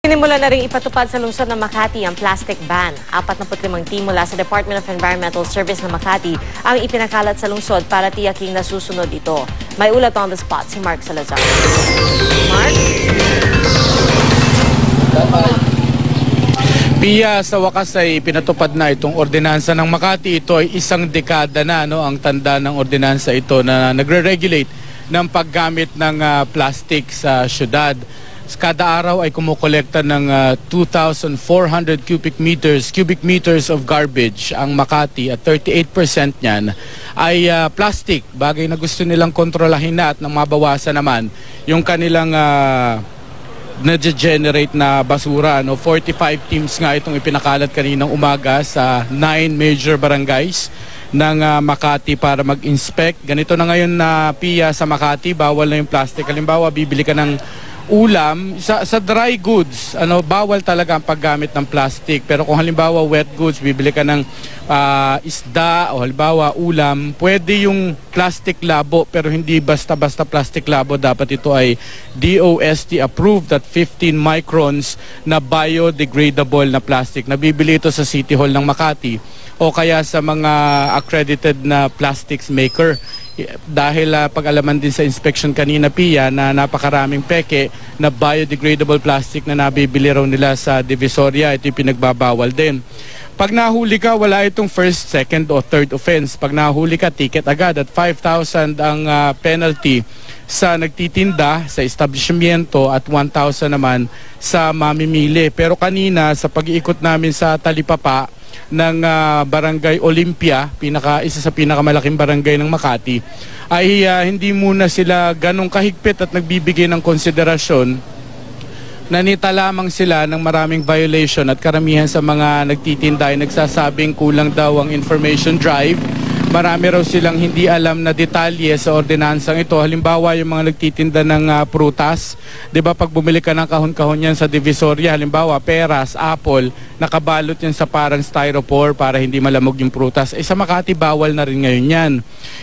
Sinimula na rin ipatupad sa lungsod ng Makati ang plastic ban. 45 team mula sa Department of Environmental Service ng Makati ang ipinakalat sa lungsod para tiyaking nasusunod ito. May ulat on the spot si Mark Salazar. Mark? Pia, sa wakas ay pinatupad na itong ordinansa ng Makati. Ito ay isang dekada na ang tanda ng ordinansa ito na nagre-regulate ng paggamit ng plastic sa syudad. Kada araw ay kumukolekta ng 2,400 cubic meters of garbage ang Makati at 38% niyan ay plastic. Bagay na gusto nilang kontrolahin na at nang mabawasan naman yung kanilang na-generate na basura. 45 teams nga itong ipinakalat kaninang umaga sa 9 major barangays ng Makati para mag-inspect. Ganito na ngayon na Pia sa Makati, bawal na yung plastic. Halimbawa, bibili ka ng ulam, sa dry goods, bawal talaga ang paggamit ng plastic. Pero kung halimbawa wet goods, bibili ka ng isda o halimbawa ulam, pwede yung plastic labo pero hindi basta-basta plastic labo. Dapat ito ay DOST approved at 15 microns na biodegradable na plastic. Nabibili ito sa City Hall ng Makati o kaya sa mga accredited na plastics maker. Dahil pag-alaman din sa inspection kanina, Pia, na napakaraming peke na biodegradable plastic na nabibili raw nila sa Divisoria. Ito yung pinagbabawal din. Pag nahuli ka, wala itong first, second o third offense. Pag nahuli ka, ticket agad at 5,000 ang penalty sa nagtitinda sa establishmento at 1,000 naman sa mamimili. Pero kanina sa pag-iikot namin sa Talipapa ng Barangay Olympia, isa sa pinakamalaking barangay ng Makati, ay hindi muna sila ganong kahigpit at nagbibigay ng konsiderasyon. Nanita lamang sila ng maraming violation at karamihan sa mga nagtitinda ay nagsasabing kulang daw ang information drive. Marami raw silang hindi alam na detalye sa ordinansang ito. Halimbawa, yung mga nagtitinda ng prutas, 'di ba, pag bumili ka ng kahon-kahon yan sa Divisoria, halimbawa peras, apple, nakabalot yan sa parang styrofoam para hindi malamog yung prutas. Sa Makati, bawal na rin ngayon yan.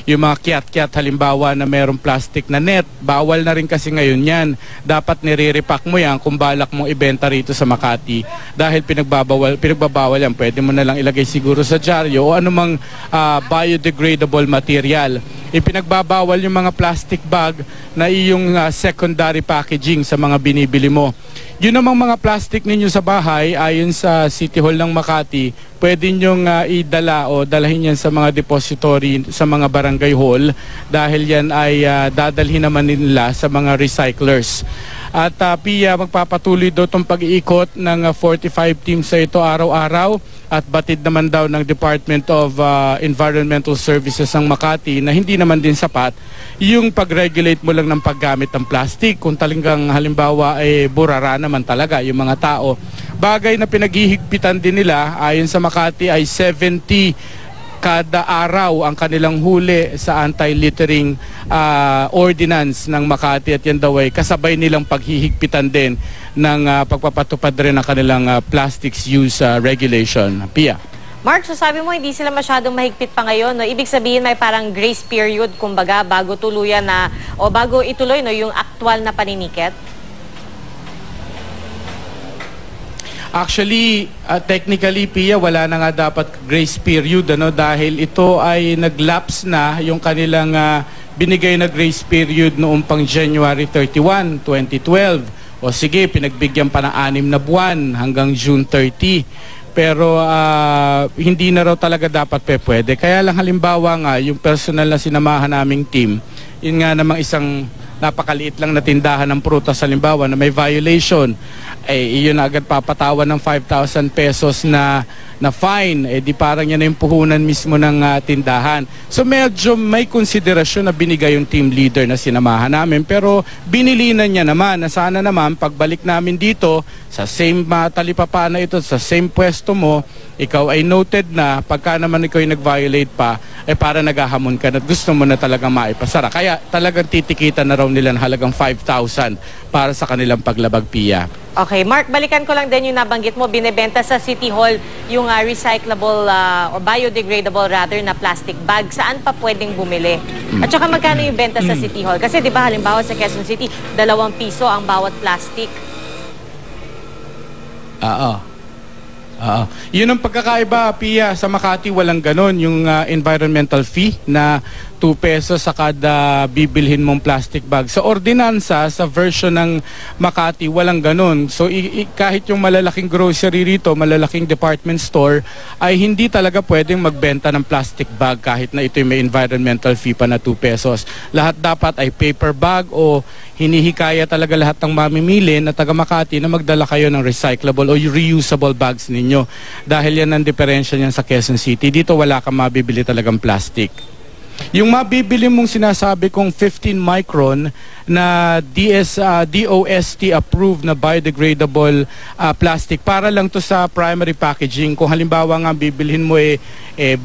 Yung mga kiat-kiat halimbawa na mayroong plastic na net, bawal na rin kasi ngayon yan. Dapat nire-repack mo yan kung balak mong ibenta rito sa Makati. Dahil pinagbabawal yan, pwede mo na lang ilagay siguro sa dyaryo o anumang biodegradable material. Ipinagbabawal yung mga plastic bag na iyong secondary packaging sa mga binibili mo. Yun namang mga plastic ninyo sa bahay, ayon sa City Hall ng Makati, pwede nyong idala o dalahin yan sa mga depository sa mga barangay hall dahil yan ay dadalhin naman nila sa mga recyclers. At Pia, magpapatuloy daw itong pag-iikot ng 45 teams sa ito araw-araw at batid naman daw ng Department of Environmental Services ng Makati na hindi naman din sapat yung pag-regulate mo lang ng paggamit ng plastic. Kung talagang halimbawa ay burara naman talaga yung mga tao. Bagay na pinaghihigpitan din nila, ayon sa Makati ay 70 kada araw ang kanilang huli sa anti-littering ordinance ng Makati at yan daw ay kasabay nilang paghihigpitan din ng pagpapatupad rin ng kanilang plastics use regulation. Pia. Mark, so sabi mo hindi sila masyadong mahigpit pa ngayon, no? Ibig sabihin may parang grace period kumbaga bago tuluyan na o bago ituloy yung aktwal na paniniket? Actually, technically, Pia, wala na nga dapat grace period dahil ito ay nag-lapse na yung kanilang binigay na grace period noong pang January 31, 2012. O sige, pinagbigyan pa ng 6 na buwan hanggang June 30. Pero hindi na raw talaga dapat pwede. Kaya lang halimbawa nga, yung personal na sinamahan naming team, yun nga namang isang napakaliit lang na tindahan ng prutas halimbawa na may violation, iyon na agad papatawan ng 5,000 pesos na fine, di parang yan na yung puhunan mismo ng tindahan. So medyo may konsiderasyon na binigay yung team leader na sinamahan namin, pero binilinan niya naman na sana naman pagbalik namin dito sa same Talipapa na ito, sa same pwesto mo, ikaw ay noted na pagka naman ikaw ay nag-violate pa, para naghahamon ka na gusto mo na talagang maipasara. Kaya talagang titikitan na raw nila ng halagang 5,000 para sa kanilang paglabag, Pia. Okay, Mark, balikan ko lang din yung nabanggit mo, binebenta sa City Hall yung recyclable or biodegradable rather na plastic bag. Saan pa pwedeng bumili? At saka magkano yung benta sa City Hall? Kasi di ba halimbawa sa Quezon City, 2 piso ang bawat plastic. Oo. Oo. Yun ang pagkakaiba, Pia. Sa Makati, walang ganon. Yung environmental fee na 2 pesos sa kada bibilhin mong plastic bag. Sa ordinansa, sa version ng Makati, walang ganon. So kahit yung malalaking grocery rito, malalaking department store, ay hindi talaga pwedeng magbenta ng plastic bag kahit na ito may environmental fee pa na 2 pesos. Lahat dapat ay paper bag o hinihikaya talaga lahat ng mamimili na taga Makati na magdala kayo ng recyclable o reusable bags ninyo. Dahil yan ang diferensya niyan sa Quezon City. Dito wala kang mabibili talagang plastic. Yung mabibili mong sinasabi kong 15 micron na DOST approved na biodegradable plastic, para lang to sa primary packaging. Kung halimbawa nga bibilhin mo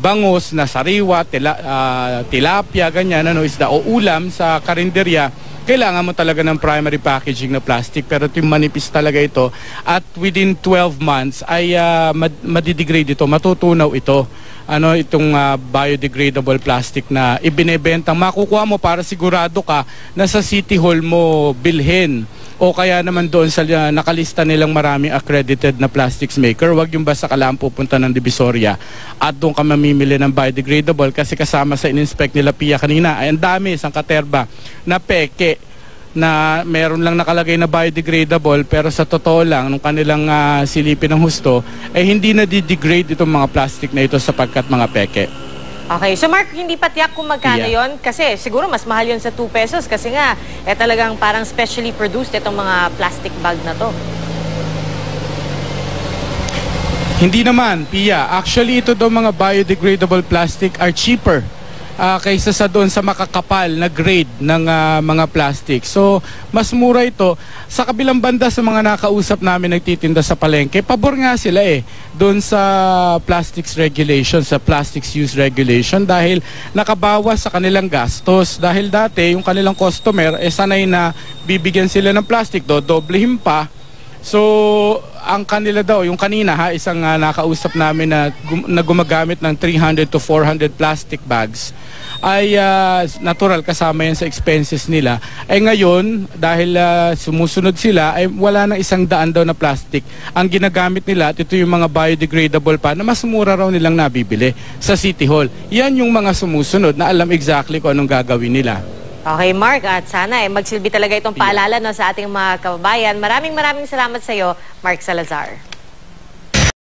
bangus na sariwa, tilapia, ganyan, isda o ulam sa karinderya, kailangan mo talaga ng primary packaging na plastic. Pero yung manipis talaga ito at within 12 months ay madidegrade ito, matutunaw ito. Itong biodegradable plastic na ibinebenta, makukuha mo para sigurado ka na sa City Hall mo bilhin o kaya naman doon sa nakalista nilang maraming accredited na plastics maker. Huwag yung basta ka lang pupunta ng Divisoria at doon ka mamimili ng biodegradable, kasi kasama sa in-inspect nila Pia kanina ay ang dami, isang katerba na peke na meron lang nakalagay na biodegradable, pero sa totoo lang nung kanilang silipin ng husto ay hindi na degrade itong mga plastic na ito sapagkat mga peke. Okay, so Mark, hindi pa tiyak kung magkano yon, kasi siguro mas mahal yon sa 2 pesos kasi nga talagang parang specially produced itong mga plastic bag na to. Hindi naman, Pia. Actually, ito daw mga biodegradable plastic are cheaper kaysa sa doon sa makakapal na grade ng mga plastic. So, mas mura ito. Sa kabilang banda, sa mga nakausap namin nagtitinda sa palengke, pabor nga sila doon sa plastics regulation, sa plastics use regulation, dahil nakabawas sa kanilang gastos. Dahil dati, yung kanilang customer, sanay na bibigyan sila ng plastic, doblehin pa. So, ang kanila daw, yung kanina isang nakausap namin na gumagamit ng 300 to 400 plastic bags, ay natural kasama yan sa expenses nila. Ay ngayon, dahil sumusunod sila, ay wala nang 100 daw na plastic. Ang ginagamit nila at ito yung mga biodegradable pa na mas mura raw nilang nabibili sa City Hall. Yan yung mga sumusunod na alam exactly kung anong gagawin nila. Okay, Mark, at sana magsilbi talaga itong paalala sa ating mga kababayan. Maraming salamat sa iyo, Mark Salazar.